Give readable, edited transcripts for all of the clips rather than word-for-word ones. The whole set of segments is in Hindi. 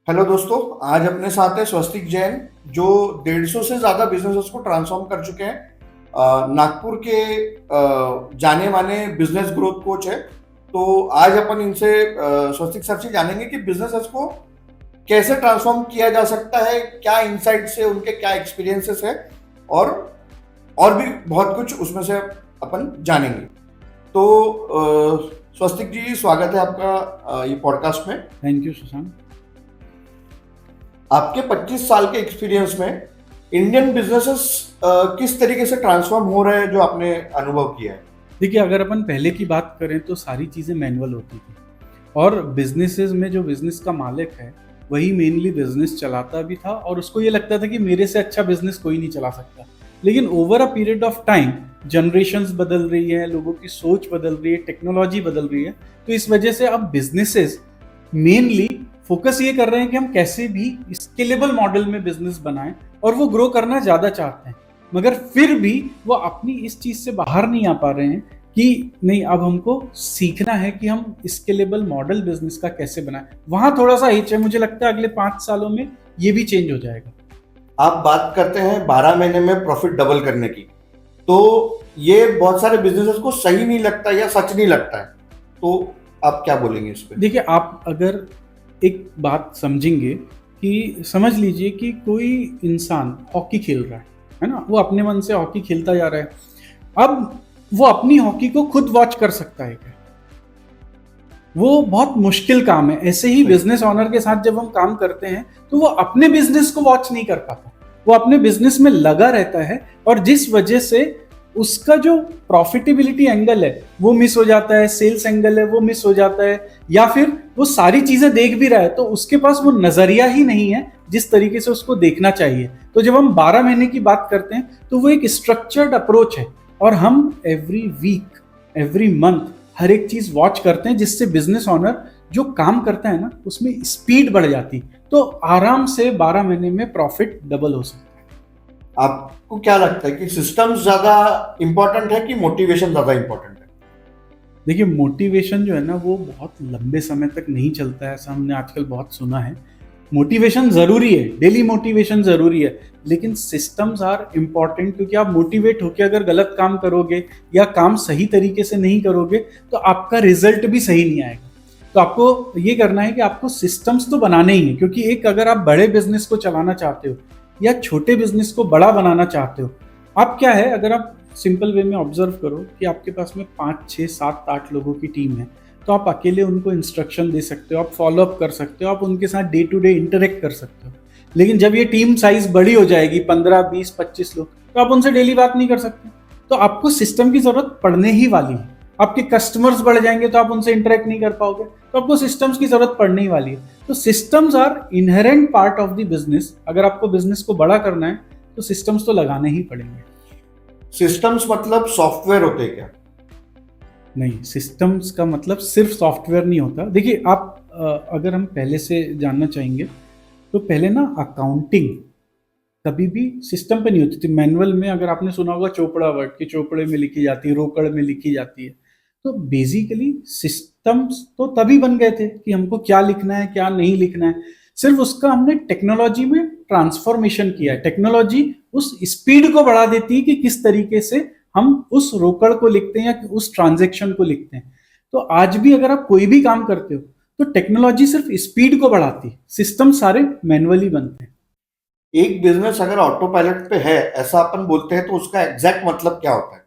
हेलो दोस्तों। आज अपने साथ है स्वस्तिक जैन, जो 150 से ज्यादा बिजनेसेस को ट्रांसफॉर्म कर चुके हैं। नागपुर के जाने माने बिजनेस ग्रोथ कोच है। तो आज अपन इनसे स्वस्तिक सर से जानेंगे कि बिजनेसेस को कैसे ट्रांसफॉर्म किया जा सकता है, क्या इनसाइट्स है उनके, क्या एक्सपीरियंसेस है, और और भी बहुत कुछ उसमें से अपन जानेंगे। तो स्वस्तिक जी, स्वागत है आपका ये पॉडकास्ट में। Thank you Sushant. आपके 25 साल के एक्सपीरियंस में इंडियन बिजनेसेस किस तरीके से ट्रांसफॉर्म हो रहे हैं, जो आपने अनुभव किया है? देखिए, अगर अपन पहले की बात करें तो सारी चीज़ें मैनुअल होती थी और बिजनेसेस में जो बिजनेस का मालिक है वही मेनली बिजनेस चलाता भी था और उसको ये लगता था कि मेरे से अच्छा बिजनेस कोई नहीं चला सकता। लेकिन over a period of time generations बदल रही है, लोगों की सोच बदल रही है, टेक्नोलॉजी बदल रही है। तो इस वजह से अब बिजनेसेस मेनली फोकस ये कर रहे हैं कि हम कैसे भी स्केलेबल मॉडल में बिजनेस बनाएं और वो ग्रो करना ज़्यादा चाहते हैं, मगर फिर भी वो अपनी इस चीज़ से बाहर नहीं आ पा रहे हैं कि नहीं, अब हमको सीखना है कि हम स्केलेबल मॉडल बिजनेस का कैसे बनाएं। वहां थोड़ा सा हिच है, मुझे लगता है अगले 5 सालों में ये भी चेंज हो जाएगा। आप बात करते हैं 12 महीने में प्रॉफिट डबल करने की, तो ये बहुत सारे बिजनेसेस को सही नहीं लगता या सच नहीं लगता है। तो आप क्या बोलेंगे इस पे? देखिए, आप अगर एक बात समझेंगे कि समझ लीजिए कि कोई इंसान हॉकी खेल रहा है ना, वो अपने मन से हॉकी खेलता जा रहा है। अब वो अपनी हॉकी को खुद वॉच कर सकता है क्या? वो बहुत मुश्किल काम है। ऐसे ही बिजनेस ऑनर के साथ जब हम काम करते हैं तो वो अपने बिजनेस को वॉच नहीं कर पाता, वो अपने बिजनेस में लगा रहता है और जिस वजह से उसका जो प्रॉफिटेबिलिटी एंगल है वो मिस हो जाता है, सेल्स एंगल है वो मिस हो जाता है, या फिर वो सारी चीजें देख भी रहा है तो उसके पास वो नजरिया ही नहीं है जिस तरीके से उसको देखना चाहिए। तो जब हम 12 महीने की बात करते हैं तो वो एक स्ट्रक्चर्ड अप्रोच है और हम एवरी वीक, एवरी मंथ हर एक चीज वॉच करते हैं, जिससे बिजनेस ऑनर जो काम करता है ना उसमें स्पीड बढ़ जाती, तो आराम से 12 महीने में प्रॉफिट डबल हो सकता है। आपको क्या लगता है कि सिस्टम्स ज्यादा इंपॉर्टेंट है कि मोटिवेशन ज्यादा इंपॉर्टेंट है? देखिए, मोटिवेशन जो है ना वो बहुत लंबे समय तक नहीं चलता है, ऐसा हमने आजकल बहुत सुना है। मोटिवेशन जरूरी है, डेली मोटिवेशन जरूरी है, लेकिन सिस्टम्स आर इम्पॉर्टेंट, क्योंकि आप मोटिवेट होकर अगर गलत काम करोगे या काम सही तरीके से नहीं करोगे तो आपका रिजल्ट भी सही नहीं आएगा। तो आपको ये करना है कि आपको सिस्टम्स तो बनाने ही है, क्योंकि एक अगर आप बड़े बिजनेस को चलाना चाहते हो या छोटे बिजनेस को बड़ा बनाना चाहते हो, आप क्या है, अगर आप सिंपल वे में ऑब्जर्व करो कि आपके पास में 5 6 7 8 लोगों की टीम है, तो आप अकेले उनको इंस्ट्रक्शन दे सकते हो, आप फॉलो अप कर सकते हो, आप उनके साथ डे टू डे इंटरेक्ट कर सकते हो। लेकिन जब ये टीम साइज बड़ी हो जाएगी, 15 20 25 लोग, तो आप उनसे डेली बात नहीं कर सकते। तो आपको सिस्टम की जरूरत पड़ने ही वाली है। आपके कस्टमर्स बढ़ जाएंगे तो आप उनसे इंटरेक्ट नहीं कर पाओगे, तो आपको सिस्टम्स की जरूरत पड़ने ही वाली है। तो systems are inherent part of the business. अगर आपको बिजनेस को बड़ा करना है तो सिस्टम्स तो लगाने ही पड़ेंगे। सिस्टम्स मतलब सॉफ्टवेयर होते हैं क्या? नहीं, सिस्टम्स का मतलब सिर्फ सॉफ्टवेयर नहीं होता। देखिए, आप अगर हम पहले से जानना चाहेंगे तो पहले ना अकाउंटिंग कभी भी सिस्टम पे नहीं होती थी। मैनुअल में, अगर आपने सुना होगा चोपड़ा वर्ड, की चोपड़े में लिखी जाती है, रोकड़ में लिखी जाती है। तो बेसिकली सिस्टम्स तो तभी बन गए थे कि हमको क्या लिखना है क्या नहीं लिखना है। सिर्फ उसका हमने टेक्नोलॉजी में ट्रांसफॉर्मेशन किया है। टेक्नोलॉजी उस स्पीड को बढ़ा देती है कि किस तरीके से हम उस रोकड़ को लिखते हैं या उस ट्रांजेक्शन को लिखते हैं। तो आज भी अगर आप कोई भी काम करते हो तो टेक्नोलॉजी सिर्फ स्पीड को बढ़ाती है, सिस्टम सारे मैनुअली बनते हैं। एक बिजनेस अगर ऑटो पायलट पे है, ऐसा अपन बोलते हैं, तो उसका एग्जैक्ट मतलब क्या होता है?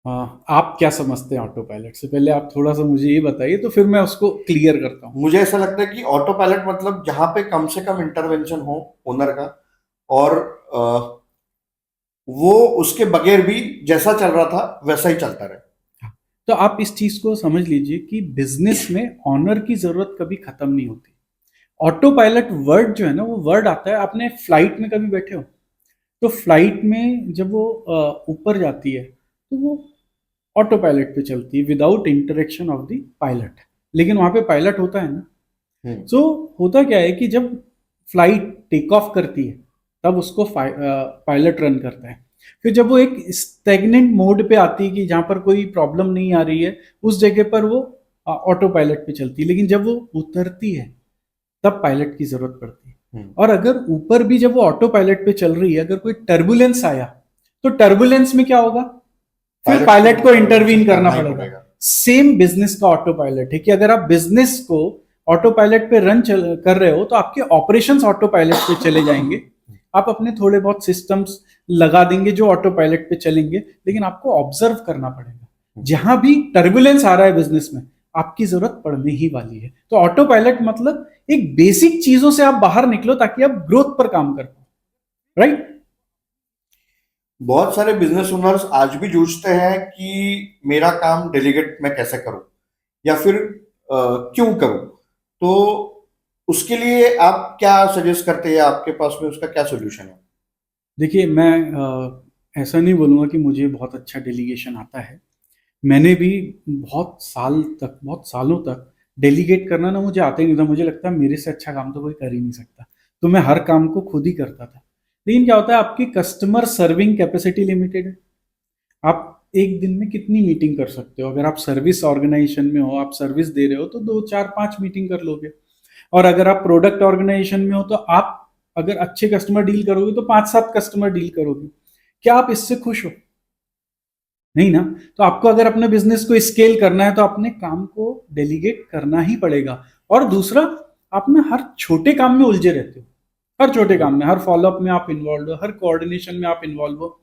हाँ, आप क्या समझते हैं ऑटो पायलट से? पहले आप थोड़ा सा मुझे ये बताइए तो फिर मैं उसको क्लियर करता हूँ। मुझे ऐसा लगता है कि ऑटो पायलट मतलब जहां पे कम से कम इंटरवेंशन हो ओनर का, और अ, वो उसके बगैर भी जैसा चल रहा था वैसा ही चलता रहे। हाँ, तो आप इस चीज को समझ लीजिए कि बिजनेस में ऑनर की जरूरत कभी खत्म नहीं होती। ऑटो पायलट वर्ड जो है ना, वो वर्ड आता है, आपने फ्लाइट में कभी बैठे हो तो फ्लाइट में जब वो ऊपर जाती है तो वो ऑटो पायलट पे चलती है without interaction of the pilot. लेकिन वहां पे पायलट होता है ना। हम्म। सो होता क्या है कि जब फ्लाइट टेक ऑफ करती है तब उसको पायलट रन करता है। फिर जब वो एक स्टेगनेंट मोड पे आती है कि जहां पर कोई प्रॉब्लम नहीं आ रही है, उस जगह पर वो ऑटो पायलट पे चलती है। लेकिन जब वो उतरती है तब पायलट की जरूरत पड़ती है। हम्म। और अगर ऊपर भी जब वो ऑटो पायलट पे चल रही है, अगर कोई टर्बुलेंस आया तो टर्बुलेंस में क्या होगा, फिर पायलट को इंटरवीन करना ही पड़ेगा। सेम बिजनेस का ऑटो पायलट है कि अगर आप बिजनेस को ऑटो पायलट पे रन कर रहे हो तो आपके ऑपरेशंस ऑटो पायलट पे चले जाएंगे। आप अपने थोड़े बहुत सिस्टम्स लगा देंगे जो ऑटो पायलट पे चलेंगे, लेकिन आपको ऑब्जर्व करना पड़ेगा। जहां भी टर्बुलेंस आ रहा है बिजनेस में, आपकी जरूरत पड़ने ही वाली है। तो ऑटो पायलट मतलब एक बेसिक चीजों से आप बाहर निकलो ताकि आप ग्रोथ पर काम कर पाओ, राइट। बहुत सारे बिजनेस ओनर्स आज भी जूझते हैं कि मेरा काम डेलीगेट मैं कैसे करूं या फिर क्यों करूं। तो उसके लिए आप क्या सजेस्ट करते हैं, आपके पास में उसका क्या सोल्यूशन है? देखिए, मैं ऐसा नहीं बोलूँगा कि मुझे बहुत अच्छा डेलीगेशन आता है। मैंने भी बहुत सालों तक डेलीगेट करना ना मुझे आता ही नहीं था। मुझे लगता है मेरे से अच्छा काम तो कोई कर ही नहीं सकता। तो मैं हर काम को खुद ही करता था। लेकिन क्या होता है, आपकी कस्टमर सर्विंग कैपेसिटी लिमिटेड है। आप एक दिन में कितनी मीटिंग कर सकते हो? अगर आप सर्विस ऑर्गेनाइजेशन में हो, आप सर्विस दे रहे हो तो 2 4 5 मीटिंग कर लोगे। और अगर आप प्रोडक्ट ऑर्गेनाइजेशन में हो तो आप अगर अच्छे कस्टमर डील करोगे तो 5 7 कस्टमर डील करोगे। क्या आप इससे खुश हो? नहीं ना। तो आपको अगर अपने बिजनेस को स्केल करना है तो अपने काम को डेलीगेट करना ही पड़ेगा। और दूसरा, आप ना हर छोटे काम में उलझे रहते हो। हर छोटे काम में, हर फॉलोअप में आप इन्वॉल्व हो, हर कोऑर्डिनेशन में आप इन्वॉल्व हो,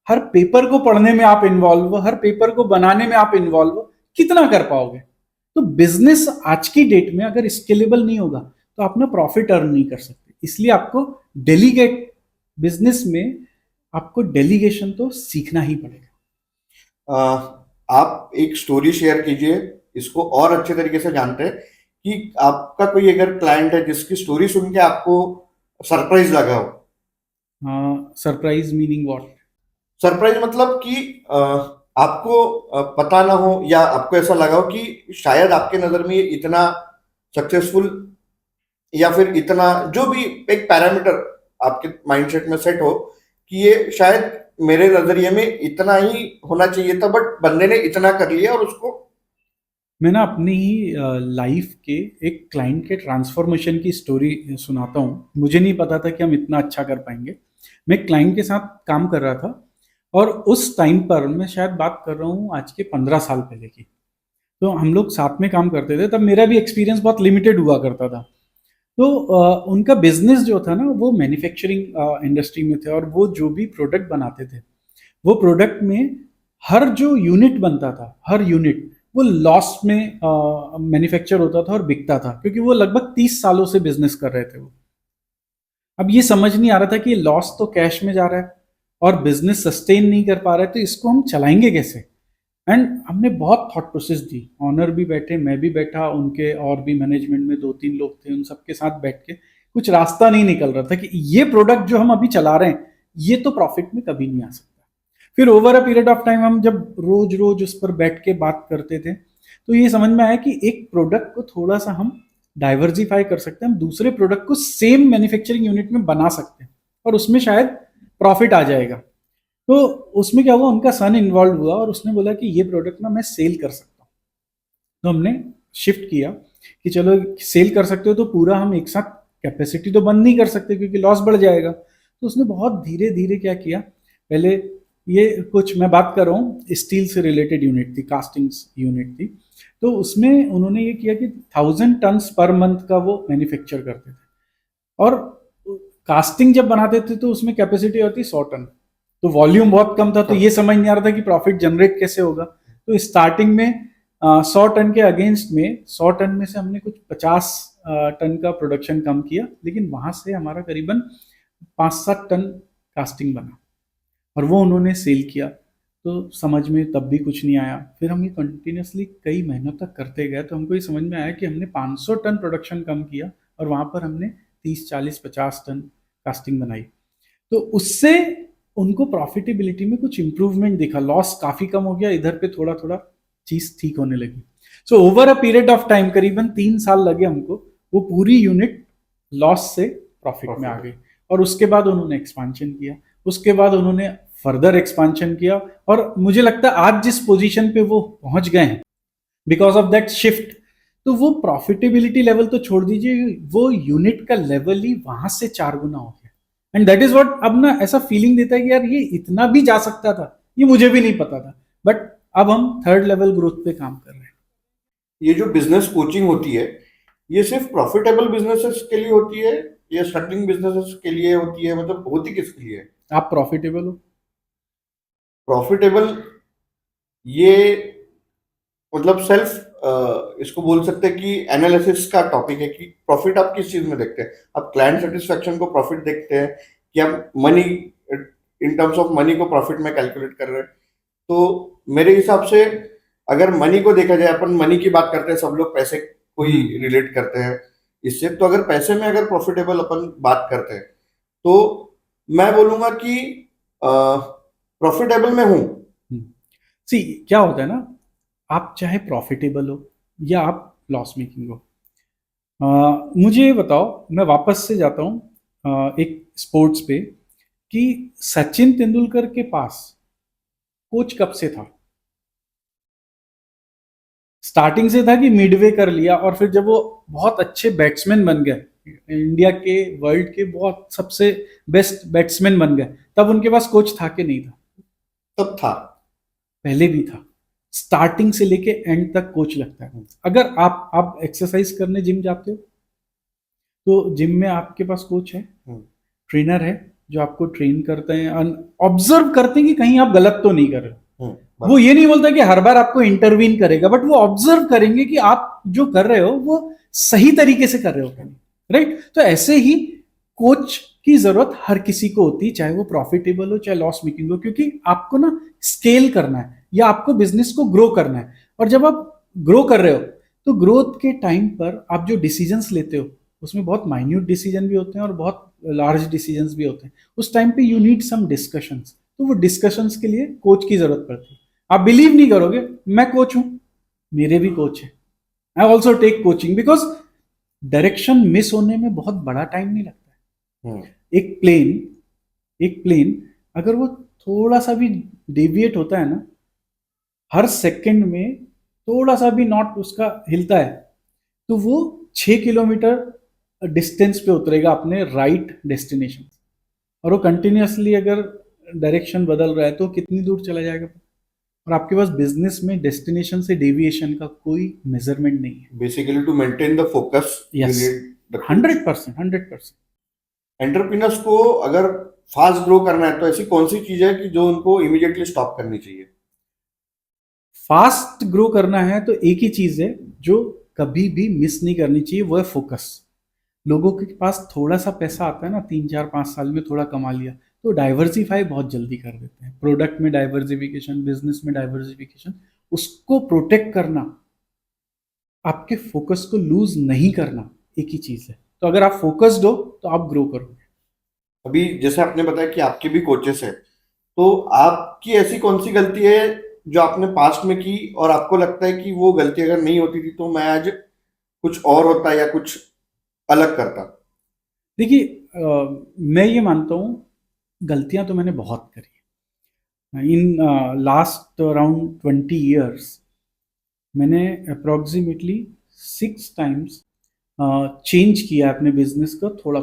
हर पेपर को पढ़ने में आप इन्वॉल्व हो, हर पेपर को बनाने में आप इन्वॉल्व हो। कितना कर पाओगे? तो बिजनेस आज की डेट में अगर स्केलेबल नहीं होगा तो आप ना प्रॉफिट अर्न नहीं कर सकते। इसलिए आपको डेलीगेट बिजनेस में आपको डेलीगेशन तो सीखना ही पड़ेगा। आप एक स्टोरी शेयर कीजिए, इसको और अच्छे तरीके से जानते हैं कि आपका कोई अगर क्लाइंट है जिसकी स्टोरी सुन के आपको सरप्राइज लगा हो। Surprise meaning what? सरप्राइज मतलब कि आपको पता ना हो या आपको ऐसा लगा हो कि शायद आपके नजर में ये इतना सक्सेसफुल या फिर इतना जो भी एक पैरामीटर आपके माइंडसेट में सेट हो कि ये शायद मेरे नजरिए में इतना ही होना चाहिए था, बट बंदे ने इतना कर लिया और उसको। मैं ना अपनी ही लाइफ के एक क्लाइंट के ट्रांसफॉर्मेशन की स्टोरी सुनाता हूँ। मुझे नहीं पता था कि हम इतना अच्छा कर पाएंगे। मैं क्लाइंट के साथ काम कर रहा था और उस टाइम पर मैं शायद बात कर रहा हूँ आज के 15 साल पहले की। तो हम लोग साथ में काम करते थे। तब मेरा भी एक्सपीरियंस बहुत लिमिटेड हुआ करता था। तो उनका बिजनेस जो था ना वो मैन्युफैक्चरिंग इंडस्ट्री में थे। और वो जो भी प्रोडक्ट बनाते थे, वो प्रोडक्ट में हर जो यूनिट बनता था, हर यूनिट वो लॉस में मैन्युफैक्चर होता था और बिकता था, क्योंकि वो लगभग 30 सालों से बिजनेस कर रहे थे वो। अब ये समझ नहीं आ रहा था कि लॉस तो कैश में जा रहा है और बिजनेस सस्टेन नहीं कर पा रहा है, तो इसको हम चलाएंगे कैसे। एंड हमने बहुत थॉट प्रोसेस दी। ऑनर भी बैठे, मैं भी बैठा, उनके और भी मैनेजमेंट में 2 3 लोग थे, उन सबके साथ बैठ के कुछ रास्ता नहीं निकल रहा था कि ये प्रोडक्ट जो हम अभी चला रहे हैं ये तो प्रॉफिट में कभी नहीं आ सकता। फिर over a period of time हम जब रोज रोज उस पर बैठ के बात करते थे तो ये समझ में आया कि एक प्रोडक्ट को थोड़ा सा हम डाइवर्सिफाई कर सकते हैं। हम दूसरे प्रोडक्ट को सेम मैन्युफैक्चरिंग यूनिट में बना सकते हैं और उसमें शायद प्रॉफिट आ जाएगा। तो उसमें क्या हुआ, उनका सन इन्वॉल्व हुआ और उसने बोला कि ये प्रोडक्ट ना मैं सेल कर सकता हूँ। तो हमने शिफ्ट किया कि चलो सेल कर सकते हो तो पूरा हम एक साथ कैपेसिटी तो बंद नहीं कर सकते क्योंकि लॉस बढ़ जाएगा। तो उसने बहुत धीरे धीरे क्या किया, पहले ये कुछ मैं बात कर रहा हूँ स्टील से रिलेटेड यूनिट थी, कास्टिंग्स यूनिट थी। तो उसमें उन्होंने ये किया कि 1000 टन्स पर मंथ का वो मैन्युफैक्चर करते थे। और कास्टिंग जब बनाते थे तो उसमें कैपेसिटी होती 100 टन। तो वॉल्यूम बहुत कम था, तो ये समझ नहीं आ रहा था कि प्रॉफिट जनरेट कैसे होगा। तो स्टार्टिंग में 100 टन के अगेंस्ट में 100 टन में से हमने कुछ 50 टन का प्रोडक्शन कम किया, लेकिन वहां से हमारा करीबन 5 7 टन कास्टिंग बना और वो उन्होंने सेल किया। तो समझ में तब भी कुछ नहीं आया। फिर हम ये कंटिन्यूसली कई महीनों तक करते गए तो हमको ये समझ में आया कि हमने 500 टन प्रोडक्शन कम किया और वहाँ पर हमने 30 40 50 टन कास्टिंग बनाई। तो उससे उनको प्रॉफिटेबिलिटी में कुछ इंप्रूवमेंट दिखा, लॉस काफ़ी कम हो गया, इधर पे थोड़ा थोड़ा चीज़ ठीक होने लगी। So over a period of time करीबन 3 साल लगे हमको, वो पूरी यूनिट लॉस से प्रॉफिट में आ गई। और उसके बाद उन्होंने एक्सपांशन किया, उसके बाद उन्होंने फर्दर एक्सपांशन किया और मुझे लगता है आज जिस पोजीशन पे वो पहुंच गए हैं बिकॉज ऑफ दैट शिफ्ट। तो वो प्रॉफिटेबिलिटी लेवल तो छोड़ दीजिए, वो यूनिट का लेवल ही वहां से 4 गुना हो गया। एंड दैट इज व्हाट अब ना ऐसा फीलिंग देता है कि यार ये इतना भी जा सकता था, ये मुझे भी नहीं पता था, बट अब हम थर्ड लेवल ग्रोथ पे काम कर रहे हैं। ये जो बिजनेस कोचिंग होती है, ये सिर्फ प्रॉफिटेबल बिजनेसेस के लिए होती है या स्ट्रगलिंग बिजनेसेस के लिए होती है, मतलब होती किसके लिए है? आप प्रॉफिटेबल हो। प्रॉफिटेबल, ये मतलब सेल्फ इसको बोल सकते हैं कि एनालिसिस का टॉपिक है कि प्रॉफिट आप किस चीज में देखते हैं। आप क्लाइंट सेटिस्फेक्शन को प्रॉफिट देखते हैं कि आप money, in terms of money को प्रॉफिट में कैलकुलेट कर रहे हैं। तो मेरे हिसाब से अगर मनी को देखा जाए, अपन मनी की बात करते हैं, सब लोग पैसे को ही रिलेट करते हैं इससे। तो अगर पैसे में अगर प्रॉफिटेबल अपन बात करते हैं तो मैं बोलूंगा कि प्रॉफिटेबल में हूं। सी क्या होता है ना, आप चाहे प्रॉफिटेबल हो या आप लॉस मेकिंग हो, मुझे ये बताओ, मैं वापस से जाता हूँ एक स्पोर्ट्स पे, कि सचिन तेंदुलकर के पास कोच कब से था? स्टार्टिंग से था कि मिडवे कर लिया, और फिर जब वो बहुत अच्छे बैट्समैन बन गए, इंडिया के वर्ल्ड के बहुत सबसे बेस्ट बैट्समैन बन गए, तब उनके पास कोच था कि नहीं था? तब था। पहले भी था। स्टार्टिंग से लेके एंड तक कोच लगता है। अगर आप एक्सरसाइज करने जिम जाते हो तो जिम में आपके पास कोच है, ट्रेनर है जो आपको ट्रेन करते हैं, ऑब्जर्व करते हैं कि कहीं आप गलत तो नहीं कर रहे हो। वो ये नहीं बोलता कि हर बार आपको इंटरवीन करेगा, बट वो ऑब्जर्व करेंगे कि आप जो कर रहे हो वो सही तरीके से कर रहे हो, राइट? तो ऐसे ही कोच की जरूरत हर किसी को होती है, चाहे वो प्रॉफिटेबल हो चाहे लॉस मेकिंग हो, क्योंकि आपको ना स्केल करना है या आपको बिजनेस को ग्रो करना है। और जब आप ग्रो कर रहे हो तो ग्रोथ के टाइम पर आप जो डिसीजंस लेते हो उसमें बहुत माइन्यूट डिसीजन भी होते हैं और बहुत लार्ज डिसीजंस भी होते हैं। उस टाइम पे यू नीड सम डिस्कशंस, तो वो डिस्कशंस के लिए कोच की जरूरत पड़ती है। आप बिलीव नहीं करोगे, मैं कोच हूं, मेरे भी कोच है, I also take coaching, because direction miss होने में बहुत बड़ा टाइम नहीं लगता है। एक प्लेन अगर वो थोड़ा सा भी डेविएट होता है ना, हर सेकंड में थोड़ा सा भी नॉट उसका हिलता है, तो वो 6 किलोमीटर डिस्टेंस पे उतरेगा अपने राइट डेस्टिनेशन। और वो कंटिन्यूअसली अगर डायरेक्शन बदल रहा है तो कितनी दूर चला जाएगा। और आपके पास बिजनेस में डेस्टिनेशन से डेविएशन का कोई मेजरमेंट नहीं है। Basically to maintain the focus, yes, 100%। Entrepreneurs को अगर फास्ट ग्रो करना है तो ऐसी कौन सी चीज है कि जो उनको इमीडिएटली स्टॉप करनी चाहिए? फास्ट ग्रो करना है तो एक ही चीज है जो कभी भी मिस नहीं करनी चाहिए, वो है फोकस। लोगों के पास थोड़ा सा पैसा आता है ना, 3 4 5 साल में थोड़ा कमा लिया, तो डाइवर्सिफाई बहुत जल्दी कर देते हैं। प्रोडक्ट में डाइवर्सिफिकेशन, बिजनेस में डाइवर्सिफिकेशन, उसको प्रोटेक्ट करना, आपके फोकस को लूज नहीं करना, एक ही चीज है। तो अगर आप फोकस्ड हो तो आप ग्रो करोगे। अभी जैसे आपने बताया कि आपके भी कोचेस है, तो आपकी ऐसी कौन सी गलती है जो आपने पास्ट में की और आपको लगता है कि वो गलती अगर नहीं होती थी तो मैं आज कुछ और होता या कुछ अलग करता? देखिए, मैं ये मानता हूँ गलतियां तो मैंने बहुत करी। इन लास्ट अराउंड 20 years मैंने अप्रोक्सीमेटली 6 times चेंज किया अपने बिजनेस को, थोड़ा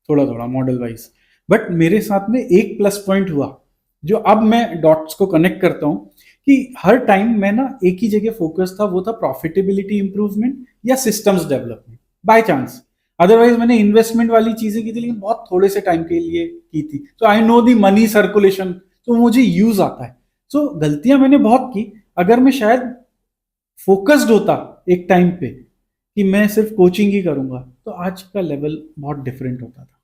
थोड़ा मॉडल वाइज। बट मेरे साथ में एक प्लस पॉइंट हुआ जो अब मैं डॉट्स को कनेक्ट करता हूँ, कि हर टाइम मैं ना एक ही जगह फोकस था, वो था प्रॉफिटेबिलिटी इंप्रूवमेंट या systems development, by chance. Otherwise मैंने इन्वेस्टमेंट वाली चीजें की थी, लेकिन बहुत थोड़े से टाइम के लिए की थी। तो I know the money circulation, तो मुझे यूज आता है। सो गलतियां मैंने बहुत की। अगर मैं शायद फोकस्ड होता एक टाइम पे कि मैं सिर्फ कोचिंग ही करूंगा, तो आज का लेवल बहुत डिफरेंट होता था।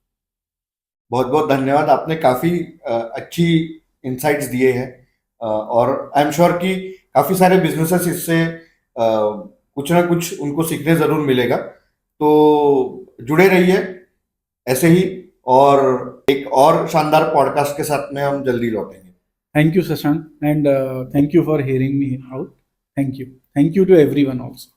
बहुत बहुत धन्यवाद, आपने काफी अच्छी इंसाइट्स दिए हैं, और आई एम श्योर कि काफी सारे बिजनेसेस इससे कुछ ना कुछ उनको सीखने जरूर मिलेगा। तो जुड़े रहिए ऐसे ही, और एक और शानदार पॉडकास्ट के साथ में हम जल्दी लौटेंगे। Thank you Shashank, and thank you for hearing me out. Thank you to everyone also.